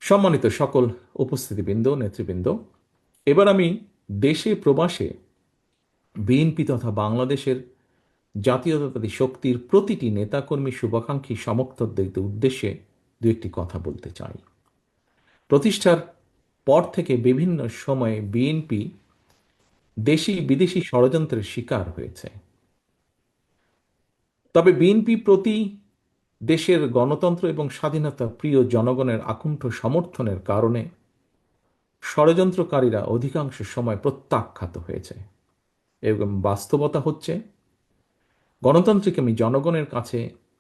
সম্মানিত সকল উপস্থিতিবৃন্দ, নেতৃবৃন্দ, এবার আমি দেশে প্রবাসে বিএনপি তথা বাংলাদেশের জাতীয়তাবাদী শক্তির প্রতিটি নেতাকর্মী, শুভাকাঙ্ক্ষী, সমর্থকদের উদ্দেশ্যে দু একটি কথা বলতে চাই। প্রতিষ্ঠার পর থেকে বিভিন্ন সময়ে বিএনপি দেশি বিদেশি ষড়যন্ত্রের শিকার হয়েছে। তবে বিএনপি প্রতি দেশের গণতন্ত্র এবং স্বাধীনতা প্রিয় জনগণের আকুণ্ঠ সমর্থনের কারণে ষড়যন্ত্রকারীরা অধিকাংশ সময় প্রত্যাখ্যাত হয়েছে এবং বাস্তবতা হচ্ছে গণতান্ত্রিক জনগণের কাছে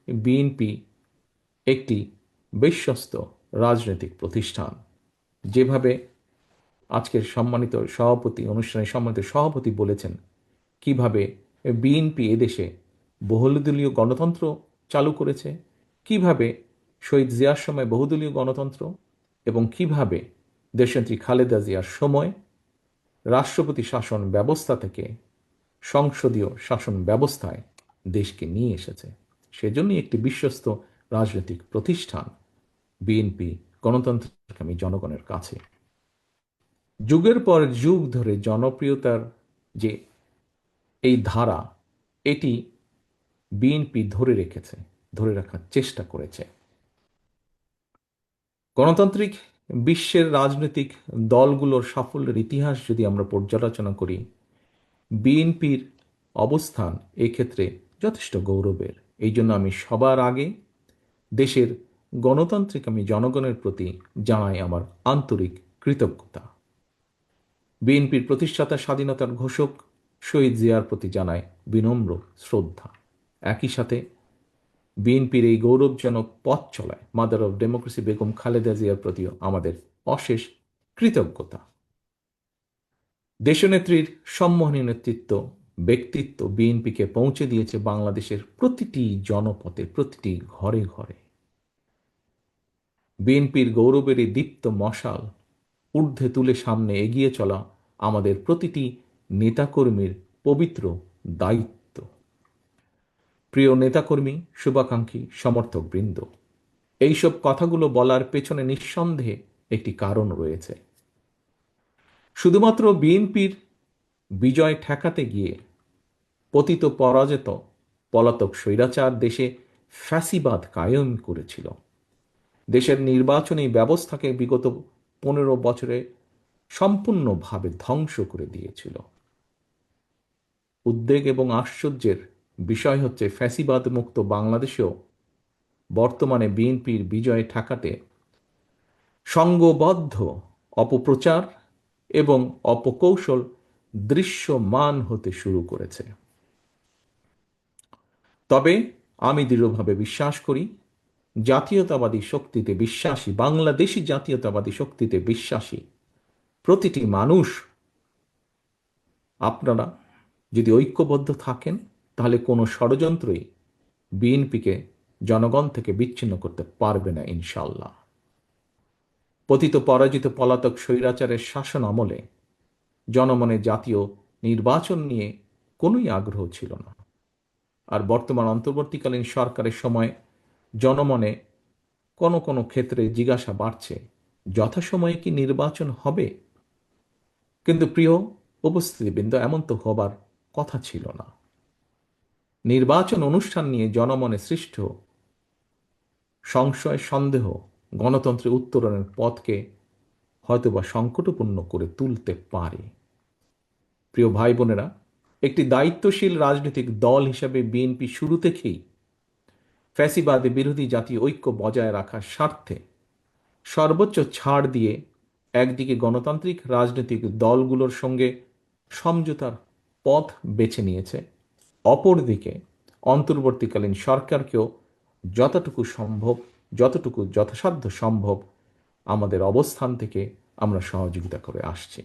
বিএনপি একটি বিশ্বস্ত রাজনৈতিক প্রতিষ্ঠান। যেভাবে আজকের সম্মানিত সভাপতি, অনুষ্ঠানের সম্মানিত সভাপতি বলেছেন কিভাবে বিএনপি এদেশে বহুদলীয় গণতন্ত্র চালু করেছে, কিভাবে শহীদ জিয়ার সময় বহুদলীয় গণতন্ত্র এবং কিভাবে দেশনেত্রী খালেদা জিয়ার সময় রাষ্ট্রপতি শাসন ব্যবস্থা থেকে সংসদীয় শাসন ব্যবস্থায় দেশকে নিয়ে এসেছে। সেজন্যই একটি বিশ্বস্ত রাজনৈতিক প্রতিষ্ঠান বিএনপি গণতন্ত্রকামী জনগণের কাছে। যুগের পর যুগ ধরে জনপ্রিয়তার যে এই ধারা, এটি বিএনপি ধরে রেখেছে, ধরে রাখার চেষ্টা করেছে। গণতান্ত্রিক বিশ্বের রাজনৈতিক দলগুলোর সাফল্যের ইতিহাস যদি আমরা পর্যালোচনা করি, বিএনপির অবস্থান এক্ষেত্রে যথেষ্ট গৌরবের। এই জন্য আমি সবার আগে দেশের গণতান্ত্রিক জনগণের প্রতি জানাই আমার আন্তরিক কৃতজ্ঞতা। বিএনপির প্রতিষ্ঠাতা, স্বাধীনতার ঘোষক শহীদ জিয়ার প্রতি জানাই বিনম্র শ্রদ্ধা। একই সাথে বিএনপির এই গৌরবজনক পথ চলায় mother of democracy Begum Khaleda জিয়ার প্রতিও আমাদের অশেষ কৃতজ্ঞতা। দেশনেত্রীর সম্মানী নেতৃত্ব, ব্যক্তিত্ব বিএনপিকে পৌঁছে দিয়েছে বাংলাদেশের প্রতিটি জনপথে, প্রতিটি ঘরে ঘরে। বিএনপির গৌরবের এই দীপ্ত মশাল ঊর্ধ্বে তুলে সামনে এগিয়ে চলা আমাদের প্রতিটি নেতাকর্মীর পবিত্র দায়িত্ব। প্রিয় নেতাকর্মী, শুভাকাঙ্ক্ষী, সমর্থকবৃন্দ, এইসব কথাগুলো বলার পেছনে নিঃসন্দেহে একটি কারণ রয়েছে। শুধুমাত্র বিএনপির বিজয় ঠেকাতে গিয়ে পতিত পরাজিত পলাতক স্বৈরাচার দেশে ফ্যাসিবাদ কায়েম করেছিল। দেশের নির্বাচনী ব্যবস্থাকে বিগত 15 বছরে সম্পূর্ণভাবে ধ্বংস করে দিয়েছিল। উদ্বেগ এবং আশ্চর্যের বিষয় হচ্ছে ফ্যাসিবাদ মুক্ত বাংলাদেশেও বর্তমানে বিএনপির বিজয় ঠেকাতে সংঘবদ্ধ অপপ্রচার এবং অপকৌশল দৃশ্যমান হতে শুরু করেছে। তবে আমি দৃঢ়ভাবে বিশ্বাস করি, জাতীয়তাবাদী শক্তিতে বিশ্বাসী, বাংলাদেশি জাতীয়তাবাদী শক্তিতে বিশ্বাসী প্রতিটি মানুষ, আপনারা যদি ঐক্যবদ্ধ থাকেন তাহলে কোনো ষড়যন্ত্রই বিএনপিকে জনগণ থেকে বিচ্ছিন্ন করতে পারবে না ইনশাল্লাহ। পতিত পরাজিত পলাতক স্বৈরাচারের শাসন আমলে জনমনে জাতীয় নির্বাচন নিয়ে কোনোই আগ্রহ ছিল না। আর বর্তমান অন্তর্বর্তীকালীন সরকারের সময় জনমনে কোনো কোনো ক্ষেত্রে জিজ্ঞাসা বাড়ছে, যথাসময়ে কি নির্বাচন হবে? কিন্তু প্রিয় উপস্থিতিবৃন্দ, এমন তো হবার কথা ছিল না। নির্বাচন অনুষ্ঠান নিয়ে জনমনে সৃষ্ট সংশয়, সন্দেহ গণতন্ত্রের উত্তরণের পথকে হয়তোবা সংকটপূর্ণ করে তুলতে পারে। প্রিয় ভাই বোনেরা, একটি দায়িত্বশীল রাজনৈতিক দল হিসেবে বিএনপি শুরু থেকেই ফ্যাসিবাদ বিরোধী জাতীয় ঐক্য বজায় রাখার স্বার্থে সর্বোচ্চ ছাড় দিয়ে একদিকে গণতান্ত্রিক রাজনৈতিক দলগুলোর সঙ্গে সমঝোতার পথ বেছে নিয়েছে, অপরদিকে অন্তর্বর্তীকালীন সরকারকেও যতটুকু সম্ভব, যতটুকু যথাসাধ্য সম্ভব আমাদের অবস্থান থেকে আমরা সহযোগিতা করে আসছি।